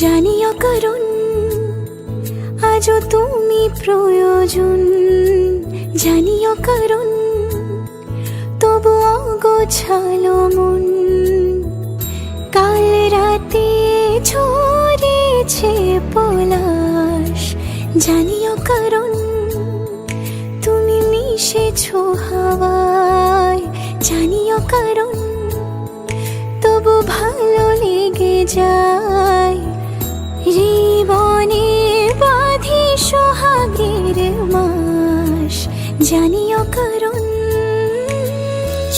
জানিও কারণ আজও তুমি প্রয়োজন, জানিও কারণ তবু অগোছালো মন। কাল রাতে ঝরেছে পলাশ, জানিও কারণ তুমি মিশেছো হাওয়ায়, জানিও কারণ তবু ভালো লেগে যায়। জীবনে বাঁধি সোহাগের মাস, জানিও কারণ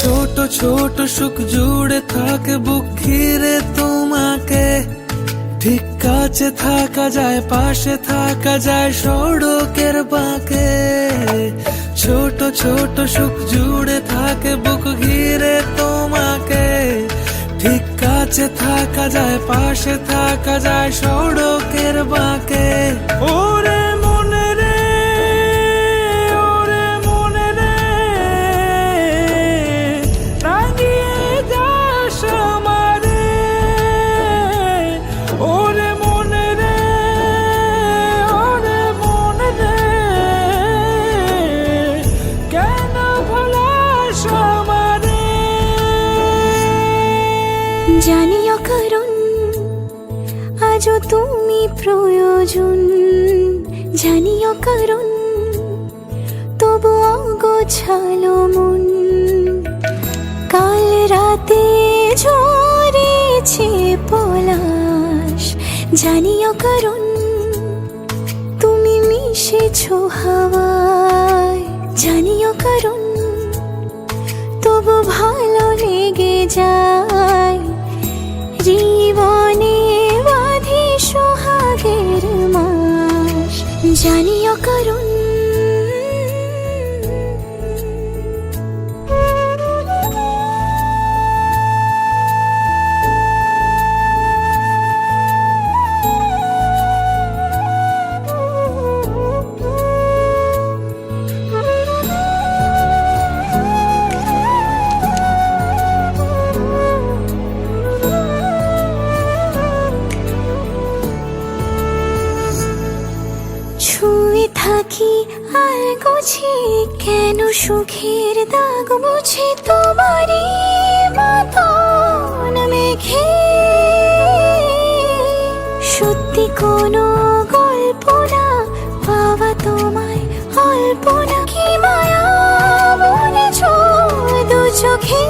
ছোট ছোট সুখ জুড়ে থাকে বুক ঘিরে তোমাকে। ঠিক কাছে থাকা যায়, পাশে থাকা যায় সড়কের বাঁকে। ছোট ছোট সুখ জুড়ে থাকে বুক ঘিরে তোমাকে। ঠিক কাছে থাকা যায়, পাশে থাকা যায় সড়কের বাঁকে। ওরে মনে রে, ওরে মনে রে, রাঙিয়ে যাস আমারে। ওরে মনে রে, ওরে মনে রে, কেন ভোলাস আমারে। জানিও কারণ আজও তুমি প্রয়োজন, জানিও কারণ তবু অগোছালো মন। কাল রাতে ঝরেছে পলাশ, জানিও কারণ তুমি মিশেছো হাওয়ায়, জানিও কারণ তবু ভালো লেগে যায়। জীবনে বাঁধি সোহাগের মাস, জানিও কারণ ছুঁয়ে থাকি আর গোছি কেন সুখের দাগ মুছে তোমারই মতন মেঘে। সত্যি কোনো গল্প না পাওয়া তোমায় অল্প না, কি মায়া বলেছ দু চোখে।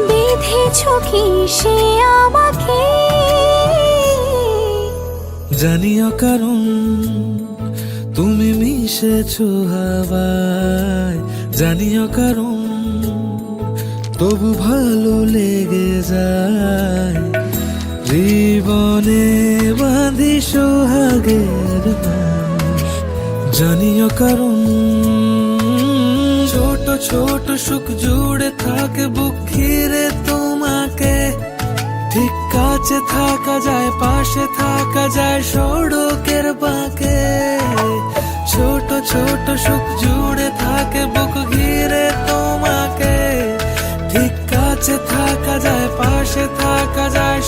বেঁধেছ কি সে আমাকে, জানিও কারণ তুমি মিশেছো হাওয়ায়। জানিও কারণ তবু ভালো লেগে যায়। জীবনে বাঁধি সোহাগের মাস, জানিও কারণ ছোট ছোট সুখ জুড়ে থাকে বুক ঘিরে তোমাকে। ঠিক কাছে থাকা যায়, পাশে থাকা যায় সড়কের বাঁকে। ছোট ছোট সুখ জুড়ে থাকে বুক ঘিরে তোমাকে। ঠিক কাছে থাকা যায়, পাশে থাকা যায়